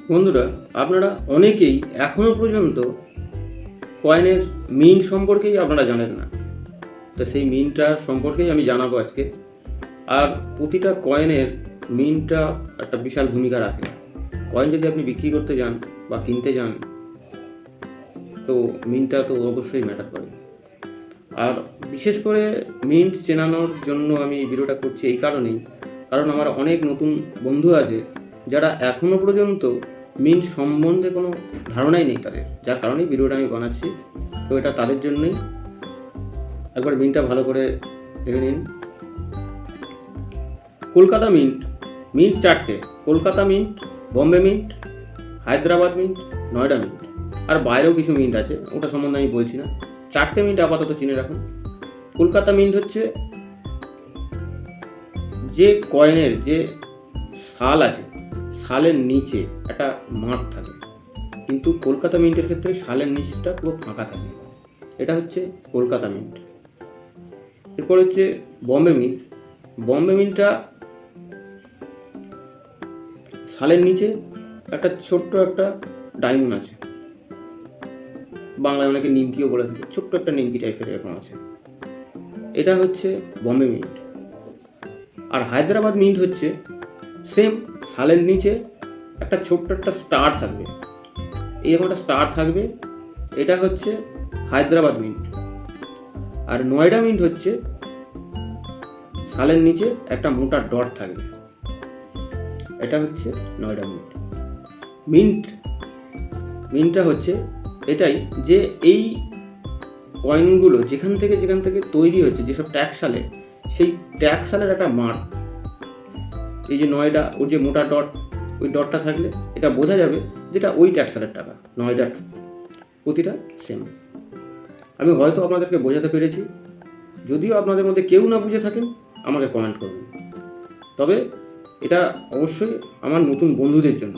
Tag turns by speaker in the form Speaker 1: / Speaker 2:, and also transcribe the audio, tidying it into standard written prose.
Speaker 1: বন্ধুরা, আপনারা অনেকেই এখনও পর্যন্ত কয়েনের মিন্ট সম্পর্কেই আপনারা জানেন না। তো সেই মিন্টটা সম্পর্কেই আমি জানাবো আজকে। আর প্রতিটা কয়েনের মিন্টটা একটা বিশাল ভূমিকা রাখে। কয়েন যদি আপনি বিক্রি করতে যান বা কিনতে যান, তো মিন্টটা তো অবশ্যই ম্যাটার করে। আর বিশেষ করে মিন্ট চেনানোর জন্য আমি এই ভিডিওটা করছি এই কারণেই, কারণ আমার অনেক নতুন বন্ধু আছে যারা এখনও পর্যন্ত মিন্ট সম্বন্ধে কোনো ধারণাই নেই তাদের, যার কারণেই ভিডিওটা আমি বানাচ্ছি। তো এটা তাদের জন্যই। একবার মিন্টটা ভালো করে দেখে নিন। কলকাতা মিন্ট, মিন্ট চারটে: Kolkata mint, Bombay mint, Hyderabad mint, Noida mint. আর বাইরেও কিছু মিন্ট আছে, ওটা সম্বন্ধে আমি বলছি না। চারটে মিন্ট আপাতত চিনে রাখুন। কলকাতা মিন্ট হচ্ছে যে কয়েনের যে সাল আছে, সালের নিচে একটা মার্ক থাকে, কিন্তু কলকাতা মিন্টের ক্ষেত্রে সালের নিচটা পুরো ফাঁকা থাকে। এটা হচ্ছে কলকাতা মিন্ট। এরপর হচ্ছে বম্বে মিন্ট। বম্বে মিন্টটা সালের নিচে একটা ছোট্ট একটা ডায়মন্ড আছে, বাংলায় অনেকে নিমকিও বলে থাকে, ছোট্ট একটা নিমকি টাইপের এরকম আছে। এটা হচ্ছে বম্বে মিন্ট। আর হায়দ্রাবাদ মিন্ট হচ্ছে সেম, সালের নিচে একটা ছোট্ট একটা স্টার থাকবে, এরকম একটা স্টার থাকবে। এটা হচ্ছে হায়দ্রাবাদ মিন্ট। আর নয়ডা মিন্ট হচ্ছে সালের নিচে একটা মোটা ডট থাকবে, এটা হচ্ছে নয়ডা মিন্ট। মিন্ট মিন্টটা হচ্ছে এটাই, যে এই কয়েনগুলো যেখান থেকে তৈরি হয়েছে, যেসব ট্যাক্স সালে, সেই ট্যাক্স সালের একটা মার্ক। এই যে নয়ডা, ওর যে মোটা ডট, ওই ডটটা থাকলে এটা বোঝা যাবে যেটা ওই ট্যাক্স সালের টাকা। নয়ডা প্রতিটা সেম। আমি হয়তো আপনাদেরকে বোঝাতে পেরেছি। যদিও আপনাদের মধ্যে কেউ না বুঝে থাকেন, আমাকে কমেন্ট করবেন। তবে এটা অবশ্যই আমার নতুন বন্ধুদের জন্য।